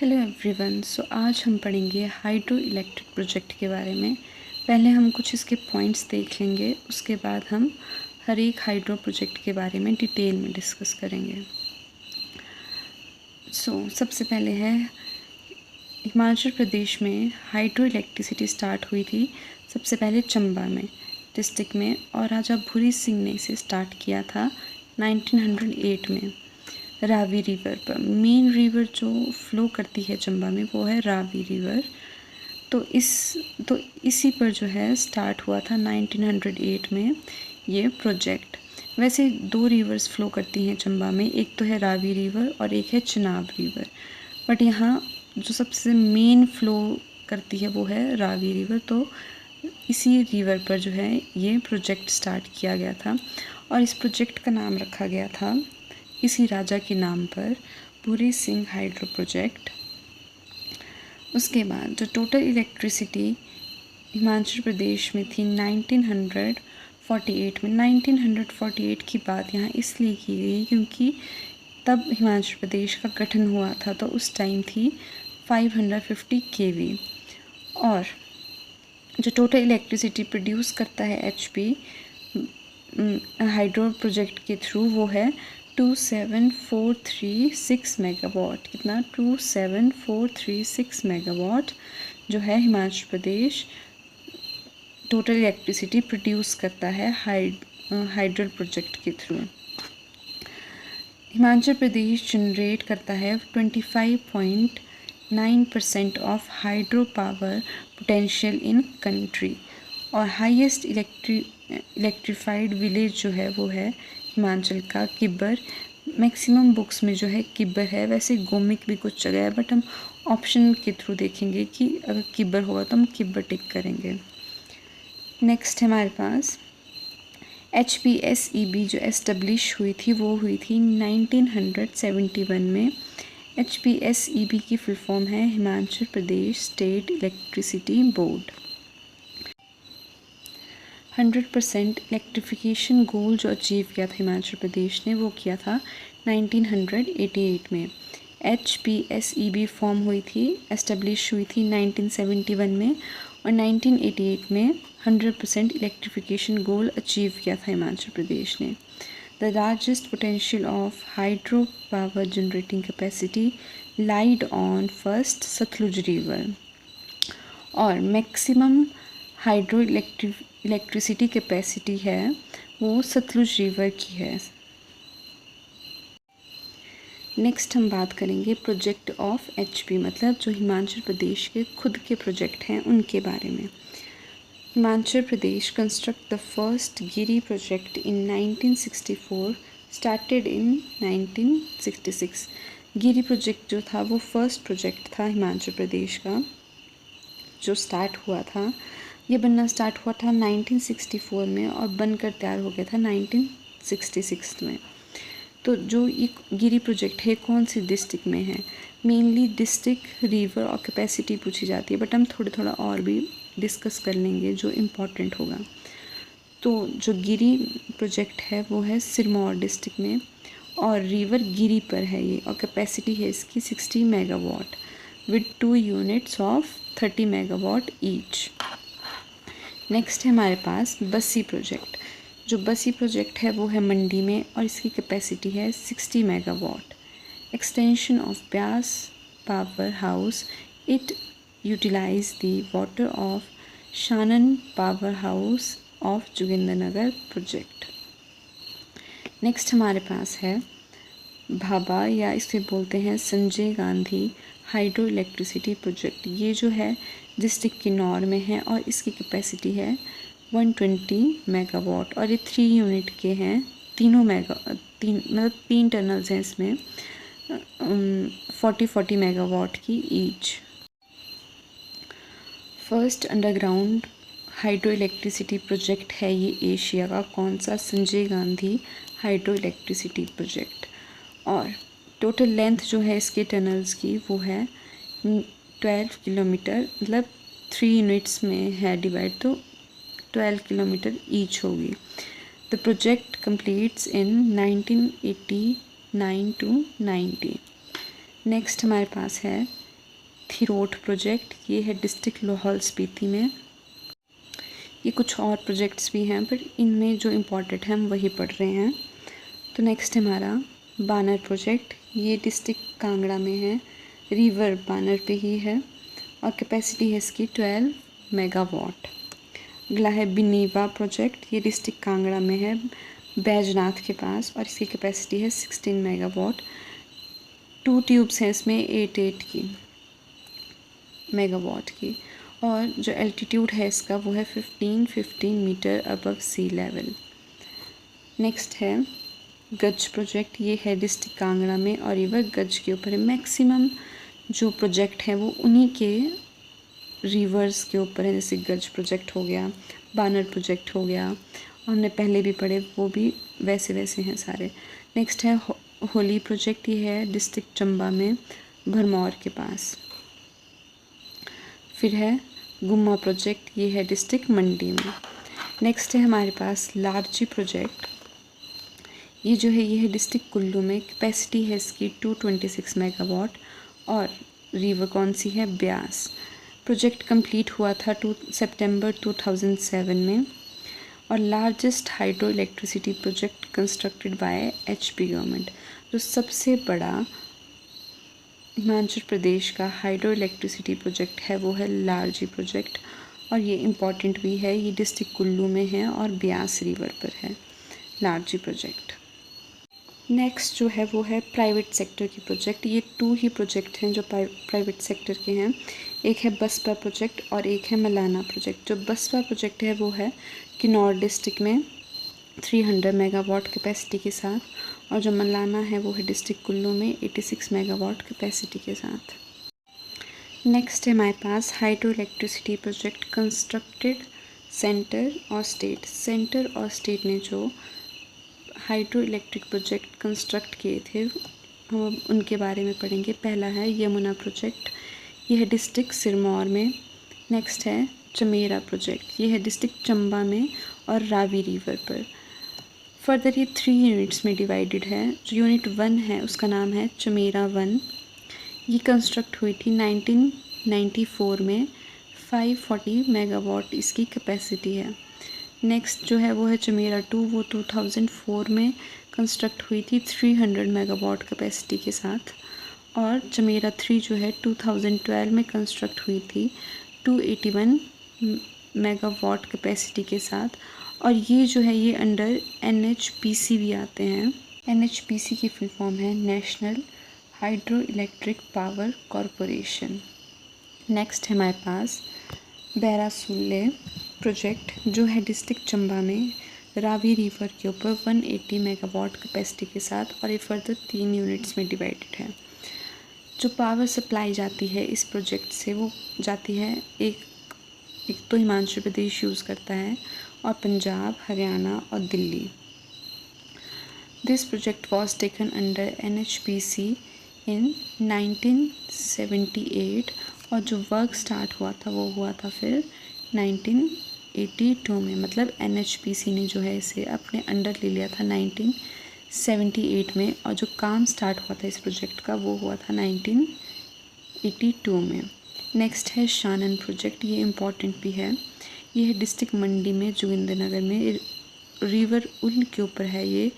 Hello everyone. सो आज हम पढ़ेंगे हाइड्रो इलेक्ट्रिक प्रोजेक्ट के बारे में। पहले हम कुछ इसके पॉइंट्स देख लेंगे, उसके बाद हम हर एक हाइड्रो प्रोजेक्ट के बारे में डिटेल में डिस्कस करेंगे। सबसे पहले है हिमाचल प्रदेश में हाइड्रो इलेक्ट्रिसिटी स्टार्ट हुई थी सबसे पहले चंबा में डिस्ट्रिक्ट में, और राजा भूरी सिंह ने इसे स्टार्ट किया था 1908 में रावी रिवर पर। मेन रिवर जो फ्लो करती है चंबा में वो है रावी रिवर। तो इसी पर जो है स्टार्ट हुआ था 1908 में ये प्रोजेक्ट। वैसे दो रिवर्स फ्लो करती हैं चंबा में, एक तो है रावी रिवर और एक है चिनाब रिवर, बट यहाँ जो सबसे मेन फ्लो करती है वो है रावी रिवर। तो इसी रिवर पर जो है ये प्रोजेक्ट स्टार्ट किया गया था, और इस प्रोजेक्ट का नाम रखा गया था इसी राजा के नाम पर, भूरी सिंह हाइड्रो प्रोजेक्ट। उसके बाद जो टोटल इलेक्ट्रिसिटी हिमाचल प्रदेश में थी 1948 में। 1948 की बात यहाँ इसलिए की गई क्योंकि तब हिमाचल प्रदेश का गठन हुआ था, तो उस टाइम थी 550 kV। और जो टोटल इलेक्ट्रिसिटी प्रोड्यूस करता है HP हाइड्रो प्रोजेक्ट के थ्रू वो है 27436 मेगावाट। कितना? 27436 मेगावाट जो है Himachal Pradesh total electricity produce करता है हाइड्रो प्रोजेक्ट के थ्रू। हिमाचल प्रदेश जनरेट करता है 25.9% of hydro power potential in country, और हाईएस्ट इलेक्ट्रीफाइड विलेज जो है वो है हिमाचल का किब्बर। मैक्सिमम बुक्स में जो है किब्बर है, वैसे गोमिक भी कुछ जगह है, बट हम ऑप्शन के थ्रू देखेंगे कि अगर किब्बर होगा तो हम किब्बर टिक करेंगे। नेक्स्ट है हमारे पास HPSEB जो एस्टेब्लिश हुई थी वो हुई थी 1971 में। HPSEB की फुल फॉर्म है Himachal Pradesh state electricity board. 100% electrification गोल जो अचीव किया था हिमाचल प्रदेश ने वो किया था 1988 में। HPSEB फॉर्म हुई थी, एस्टेब्लिश हुई थी 1971 में, और 1988 में 100% इलेक्ट्रिफिकेशन गोल अचीव किया था हिमाचल प्रदेश ने। The largest potential of hydro power generating capacity laid on first Sutlej river, और मैक्सिमम हाइड्रो इलेक्ट्रिसिटी कैपेसिटी है वो सतलुज रिवर की है। नेक्स्ट हम बात करेंगे प्रोजेक्ट ऑफ HP, मतलब जो हिमाचल प्रदेश के खुद के प्रोजेक्ट हैं उनके बारे में। Himachal Pradesh construct the first Giri project in 1964, started in 1966। Giri project जो था वो फर्स्ट प्रोजेक्ट था हिमाचल प्रदेश का जो स्टार्ट हुआ था। ये बनना स्टार्ट हुआ था 1964 में और बनकर तैयार हो गया था 1966 में। तो जो ये गिरी प्रोजेक्ट है कौन सी डिस्ट्रिक्ट में है? मेनली डिस्ट्रिक्ट, रिवर और कैपेसिटी पूछी जाती है, बट हम थोड़ा और भी डिस्कस कर लेंगे जो इम्पोर्टेंट होगा। तो जो गिरी प्रोजेक्ट है वो है सिरमौर डिस्ट्रिक्ट में, और रिवर गिरी पर है ये, और कैपेसिटी है इसकी 60 megawatt with 2 units of 30 megawatt each. Next है हमारे पास बस्सी प्रोजेक्ट। जो बस्सी प्रोजेक्ट है वो है मंडी में, और इसकी कैपेसिटी है 60 megawatt. Extension of Beas power house, it utilize the water of Shanan power house of Jogindernagar project. Next हमारे पास है भाभा, या इसे बोलते हैं Sanjay Gandhi hydro electricity project. ये जो है डिस्ट्रिक्ट किन्नौर में है, और इसकी कैपेसिटी है 120 मेगावाट, और ये 3 यूनिट के हैं। मतलब 3 टनल्स हैं इसमें, 40 मेगावाट की each. First underground hydro electricity project है ये एशिया का। कौन सा? Sanjay Gandhi hydro electricity project. और टोटल लेंथ जो है इसके टनल्स की वो है 12 किलोमीटर, मतलब 3 यूनिट्स में है डिवाइड, तो 12 किलोमीटर ईच होगी। The project completes in 1989 to 90। Next हमारे पास है खीरोट प्रोजेक्ट, ये है डिस्ट्रिक्ट लाहौल स्पीति में। ये कुछ और प्रोजेक्ट्स भी हैं पर इनमें जो इम्पोर्टेंट है हम वही पढ़ रहे हैं। तो नेक्स्ट हमारा बानर प्रोजेक्ट, ये डिस्ट्रिक्ट कांगड़ा में है, रिवर बानर पे ही है और कैपेसिटी है इसकी 12 मेगावाट। अगला है बिनीवा प्रोजेक्ट, ये डिस्ट्रिक्ट कांगड़ा में है, बैजनाथ के पास, और इसकी कैपेसिटी है 16 मेगावाट। 2 ट्यूब्स हैं इसमें 8 की मेगावाट की, और जो एल्टीट्यूड है इसका वो है 15 metre above sea level. Next है गज प्रोजेक्ट, ये है डिस्ट्रिक्ट कांगड़ा में और रिवर गज के ऊपर है। मैक्सिमम जो प्रोजेक्ट है वो उन्हीं के रिवर्स के ऊपर है, जैसे गज प्रोजेक्ट हो गया, बानर प्रोजेक्ट हो गया, हमने पहले भी पढ़े वो भी वैसे वैसे हैं सारे। नेक्स्ट है होली प्रोजेक्ट, ये है डिस्ट्रिक्ट चंबा में, भरमौर के पास। फिर है गुम्मा प्रोजेक्ट, ये है डिस्ट्रिक्ट मंडी में। नेक्स्ट है हमारे पास लारजी प्रोजेक्ट, ये जो है ये है डिस्ट्रिक्ट कुल्लू में, कैपेसिटी है इसकी 226 मेगावाट, और रिवर कौन सी है, ब्यास। प्रोजेक्ट कंप्लीट हुआ था सितंबर 2007 में, और largest hydro electricity project constructed by HP government. जो सबसे बड़ा हिमाचल प्रदेश का हाइड्रो इलेक्ट्रिसिटी प्रोजेक्ट है वो है लारजी प्रोजेक्ट, और ये इम्पॉर्टेंट भी है, ये डिस्ट्रिक्ट कुल्लू में है और ब्यास रिवर पर है लारजी प्रोजेक्ट। नेक्स्ट जो है वो है प्राइवेट सेक्टर की प्रोजेक्ट, ये 2 ही प्रोजेक्ट हैं जो प्राइवेट सेक्टर के हैं, एक है बसपा प्रोजेक्ट और एक है मलाना प्रोजेक्ट। जो बसपा प्रोजेक्ट है वो है किन्नौर डिस्ट्रिक्ट में 300 मेगावाट कैपेसिटी के साथ, और जो मलाना है वो है डिस्ट्रिक्ट कुल्लू में 86 मेगावाट कैपेसिटी के साथ। नेक्स्ट है हमारे पास hydro electricity project constructed centre और स्टेट। सेंटर और स्टेट ने जो हाइड्रो इलेक्ट्रिक प्रोजेक्ट कंस्ट्रक्ट किए थे हम उनके बारे में पढ़ेंगे। पहला है यमुना प्रोजेक्ट, ये है डिस्ट्रिक्ट सिरमौर में। नेक्स्ट है चमेरा प्रोजेक्ट, ये है डिस्ट्रिक्ट चंबा में और रावी रिवर पर। फर्दर ये 3 यूनिट्स में डिवाइडेड है। जो यूनिट 1 है उसका नाम है चमेरा 1, ये कंस्ट्रक्ट हुई थी 1994 में, 540 मेगावाट इसकी कैपेसिटी है। नेक्स्ट जो है वो है चमेरा 2, वो 2004 में कंस्ट्रक्ट हुई थी 300 मेगावाट कैपेसिटी के साथ, और चमेरा 3 जो है 2012 में कंस्ट्रक्ट हुई थी 281 मेगावाट कैपेसिटी के साथ, और ये जो है ये अंडर NHPC भी आते हैं। NHPC की फुल फॉर्म है national hydro electric power corporation. Next है हमारे पास बैरासुल्ले प्रोजेक्ट, जो है डिस्ट्रिक्ट चंबा में रावी रिवर के ऊपर 180 मेगावाट कैपेसिटी के साथ, और ये फर्दर 3 यूनिट्स में डिवाइडेड है। जो पावर सप्लाई जाती है इस प्रोजेक्ट से वो जाती है एक तो हिमाचल प्रदेश यूज़ करता है, और पंजाब, हरियाणा और Delhi. This project was taken under NHPC इन 1978, और जो वर्क स्टार्ट हुआ था वो हुआ था फिर 1982 में, मतलब NHPC ने जो है इसे अपने अंडर ले लिया था 1978 में, और जो काम स्टार्ट हुआ था इस प्रोजेक्ट का वो हुआ था 1982 में। नेक्स्ट है शानन प्रोजेक्ट, ये इम्पॉर्टेंट भी है, ये है डिस्ट्रिक्ट मंडी में, जोगिंद्रनगर में, रिवर उल के ऊपर है ये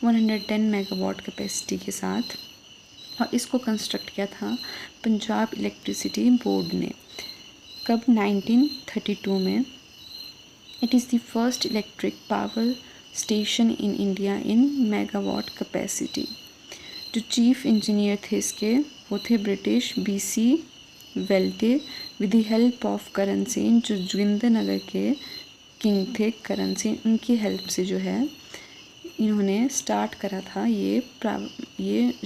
110 मेगावाट कैपेसिटी के साथ, और इसको कंस्ट्रक्ट किया था पंजाब इलेक्ट्रिसिटी बोर्ड ने। कब, 1932 में। It is the first electric power station in India in megawatt capacity. जो चीफ इंजीनियर थे इसके वो थे ब्रिटिश BC वेल्टे, with the help of Karan Singh, जो जोगिंद्रनगर के किंग थे करण सिंह, उनकी हेल्प से जो है इन्होंने स्टार्ट करा था ये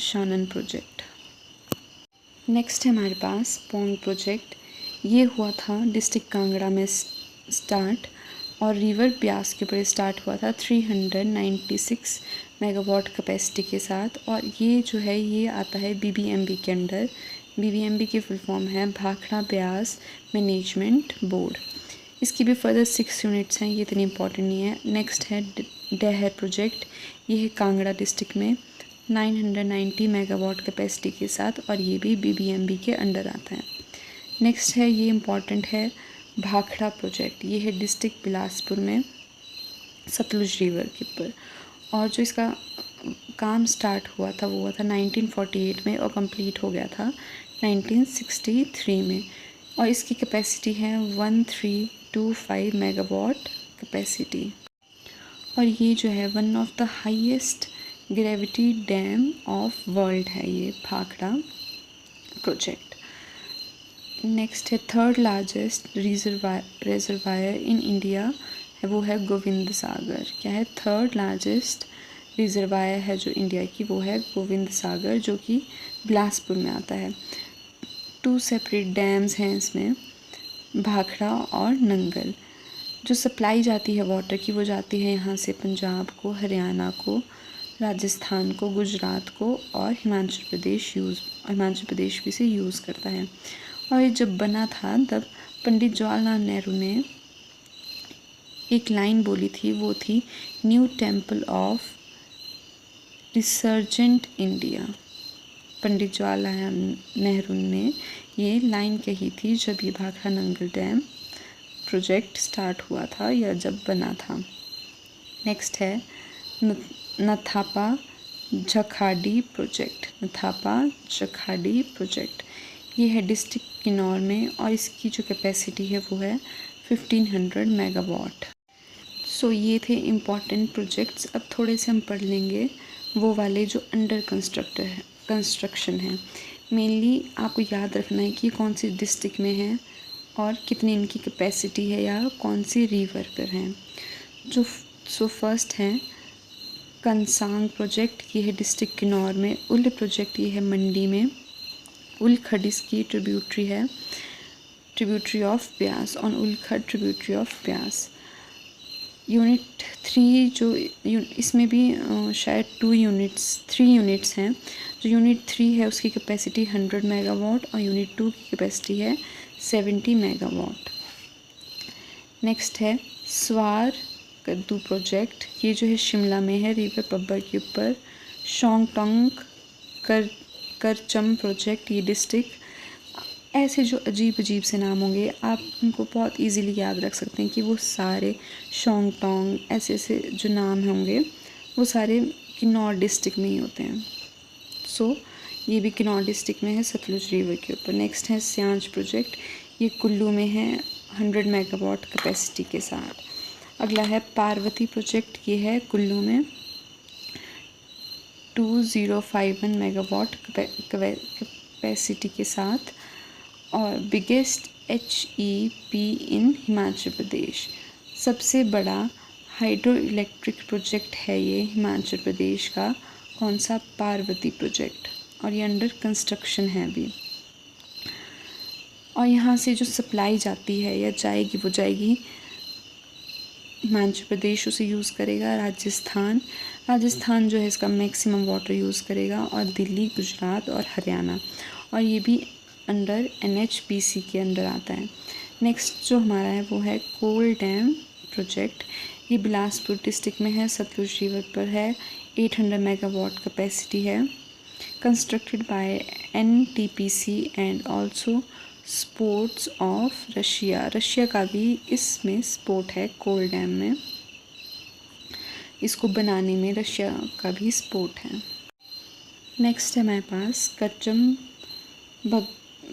शानन प्रोजेक्ट। नेक्स्ट है हमारे पास पोंग प्रोजेक्ट, ये हुआ था डिस्ट्रिक्ट कांगड़ा में स्टार्ट, और रिवर ब्यास के ऊपर स्टार्ट हुआ था 396 मेगावाट कैपेसिटी के साथ, और ये जो है ये आता है BBMB के अंडर। BBMB की फुल फॉर्म है भाखड़ा ब्यास मैनेजमेंट बोर्ड। इसकी भी फर्दर 6 यूनिट्स हैं, ये इतनी इंपॉर्टेंट नहीं है। नेक्स्ट है डहर प्रोजेक्ट, ये है कांगड़ा डिस्ट्रिक्ट में 990 मेगावाट कैपेसिटी के साथ, और ये भी BBMB के अंडर आता है। नेक्स्ट है, ये इम्पॉर्टेंट है, भाखड़ा प्रोजेक्ट। ये है डिस्ट्रिक्ट बिलासपुर में, सतलुज रिवर के ऊपर। और जो इसका काम स्टार्ट हुआ था वो हुआ था 1948 में और कंप्लीट हो गया था 1963 में। और इसकी कैपेसिटी है 1325 मेगावाट कैपेसिटी। और ये जो है one of the highest gravity dam of world है ये भाखड़ा प्रोजेक्ट। नेक्स्ट है third largest reservoir in India है, वो है गोविंद सागर। क्या है? थर्ड लार्जेस्ट रिजर्वायर है जो इंडिया की, वो है गोविंद सागर, जो कि बिलासपुर में आता है। 2 सेपरेट डैम्स हैं इसमें, भाखड़ा और नंगल। जो सप्लाई जाती है वाटर की वो जाती है यहाँ से पंजाब को, हरियाणा को, राजस्थान को, गुजरात को और हिमाचल प्रदेश भी से यूज़ करता है। और ये जब बना था तब पंडित जवाहरलाल नेहरू ने एक लाइन बोली थी, वो थी new temple of resurgent India. Pandit Jawaharlal Nehru ने ये लाइन कही थी जब ये Bhakra Nangal dam project start हुआ था या जब बना था। नेक्स्ट है नथापा जखाड़ी प्रोजेक्ट। नथापा जखाड़ी प्रोजेक्ट ये है डिस्ट्रिक्ट किन्नौर में और इसकी जो कैपेसिटी है वो है 1500 मेगावाट। सो ये थे इम्पॉर्टेंट प्रोजेक्ट्स। अब थोड़े से हम पढ़ लेंगे वो वाले जो अंडर कंस्ट्रक्शन है। मेनली आपको याद रखना है कि कौन सी डिस्ट्रिक्ट में है और कितनी इनकी कैपेसिटी है या कौन सी रिवर पर हैं। सो फर्स्ट है कंसांग प्रोजेक्ट, ये है डिस्ट्रिक्ट किन्नौर में। उल प्रोजेक्ट ये है मंडी में। उल खड इसकी ट्रिब्यूटरी है, ट्रिब्यूटरी ऑफ ब्यास, ऑन उल खड ट्रिब्यूटरी ऑफ ब्यास। यूनिट 3 जो इसमें भी शायद 3 यूनिट्स हैं। जो यूनिट 3 है उसकी कैपेसिटी 100 मेगावाट और यूनिट 2 की कैपेसिटी है 70 मेगावाट। नेक्स्ट है स्वार कद्दू प्रोजेक्ट, ये जो है शिमला में है, रिवर पब्बर के ऊपर। शोंगटोंग करचम प्रोजेक्ट, ये डिस्ट्रिक्ट। ऐसे जो अजीब से नाम होंगे आप उनको बहुत इजीली याद रख सकते हैं कि वो सारे शोंगटोंग ऐसे जो नाम होंगे वो सारे किन्नौर डिस्ट्रिक्ट में ही होते हैं। सो ये भी किन्नौर डिस्ट्रिक्ट में है, सतलुज रिवर के ऊपर। नेक्स्ट है स्यांच प्रोजेक्ट, ये कुल्लू में है 100 मेगावाट कैपेसिटी के साथ। अगला है पार्वती प्रोजेक्ट, ये है कुल्लू में 2051 मेगावाट कैपेसिटी के साथ और बिगेस्ट HEP इन हिमाचल प्रदेश। सबसे बड़ा हाइड्रो इलेक्ट्रिक प्रोजेक्ट है ये हिमाचल प्रदेश का। कौन सा? पार्वती प्रोजेक्ट। और ये अंडर कंस्ट्रक्शन है अभी। और यहाँ से जो सप्लाई जाती है या जाएगी वो जाएगी हिमाचल प्रदेश उसे यूज़ करेगा, राजस्थान जो है इसका मैक्सिमम वाटर यूज़ करेगा, और दिल्ली, गुजरात और हरियाणा। और ये भी अंडर NHPC के अंडर आता है। नेक्स्ट जो हमारा है वो है कोल डैम प्रोजेक्ट, ये बिलासपुर डिस्ट्रिक्ट में है, सतलुज रिवर पर है। 800 मेगावाट कैपेसिटी है। Constructed by NTPC and also sports of Russia का भी इसमें स्पोर्ट है कोल डैम में। इसको बनाने में रशिया का भी सपोर्ट है। नेक्स्ट है हमारे पास करचम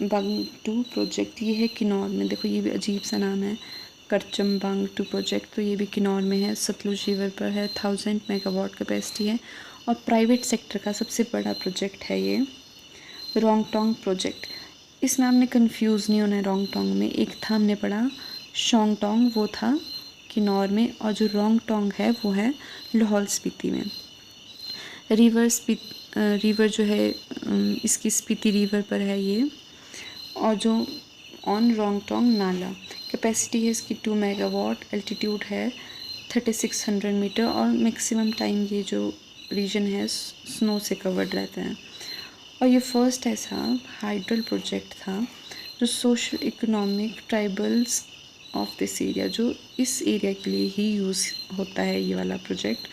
बंगटू प्रोजेक्ट, ये है किन्नौर में। देखो ये भी अजीब सा नाम है, करचम बंगटू प्रोजेक्ट। तो ये भी किन्नौर में है, सतलुज रिवर पर है। 1000 मेगावाट कैपेसिटी है और प्राइवेट सेक्टर का सबसे बड़ा प्रोजेक्ट है ये। रोंगटोंग प्रोजेक्ट, इसमें आपने कंफ्यूज नहीं होना है। रोंगटोंग में एक था हमने पढ़ा शोंगटोंग, वो था किन्नौर में, और जो रोंगटोंग है वो है लाहौल स्पीति में। रिवर जो है इसकी स्पीति रिवर पर है ये। और जो ऑन रोंगटोंग नाला, कैपेसिटी है इसकी 2 मेगावाट, एल्टीट्यूड है 3600 मीटर और मैक्सिमम टाइम ये जो रीजन है स्नो से कवर्ड रहता है। और ये फर्स्ट ऐसा हाइड्रल प्रोजेक्ट था जो social economic tribals of this area, जो इस एरिया के लिए ही यूज़ होता है ये वाला प्रोजेक्ट।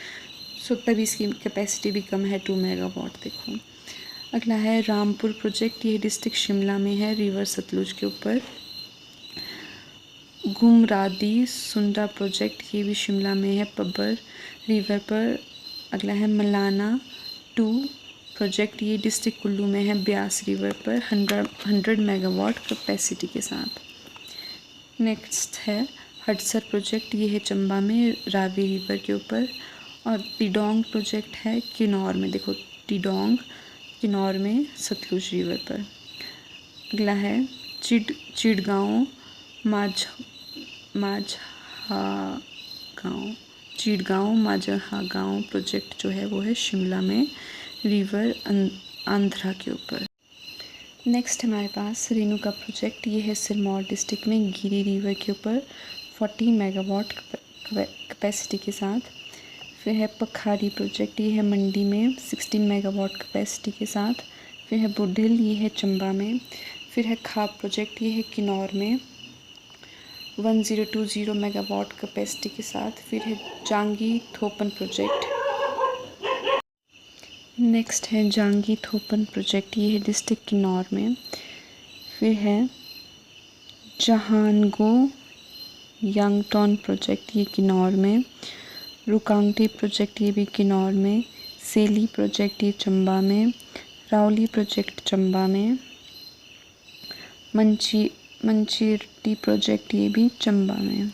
सो तभी इसकी कैपेसिटी भी कम है 2 मेगावाट। देखो अगला है रामपुर प्रोजेक्ट, ये डिस्ट्रिक्ट शिमला में है, रिवर सतलुज के ऊपर। घुमरादी सुंडा प्रोजेक्ट, ये भी शिमला में है, पब्बर रिवर पर। अगला है मलाना 2 प्रोजेक्ट, ये डिस्ट्रिक्ट कुल्लू में है, ब्यास रिवर पर, 100 मेगावाट कैपेसिटी के साथ। नेक्स्ट है हडसर प्रोजेक्ट, ये है चंबा में, रावी रिवर के ऊपर। और टिडोंग प्रोजेक्ट है किन्नौर में, देखो टिडोंग किन्नौर में, सतलुज रिवर पर। अगला है चिड़गांव माझा गाँव प्रोजेक्ट जो है वो है शिमला में, रिवर आंध्रा के ऊपर। नेक्स्ट हमारे पास रेणुका प्रोजेक्ट, ये है सिरमौर डिस्ट्रिक्ट में, गिरी रिवर के ऊपर, 40 मेगावाट कैपेसिटी के साथ। फिर है पखारी प्रोजेक्ट, ये है मंडी में, 16 मेगावाट कैपेसिटी के साथ। फिर है बुढ़िल, ये है चंबा में। फिर है खाप प्रोजेक्ट, ये है किन्नौर में, 1020 मेगावाट कैपेसिटी के साथ। फिर है जांगी थोपन प्रोजेक्ट। नेक्स्ट है जांगी थोपन प्रोजेक्ट, ये है डिस्ट्रिक्ट किन्नौर में। फिर है जहानगो यांगटोन प्रोजेक्ट, ये किन्नौर में। रुकांगटी प्रोजेक्ट, ये भी किन्नौर में। सेली प्रोजेक्ट, ये चंबा में। रावली प्रोजेक्ट चंबा में। मंचीरटी प्रोजेक्ट, ये भी चंबा में।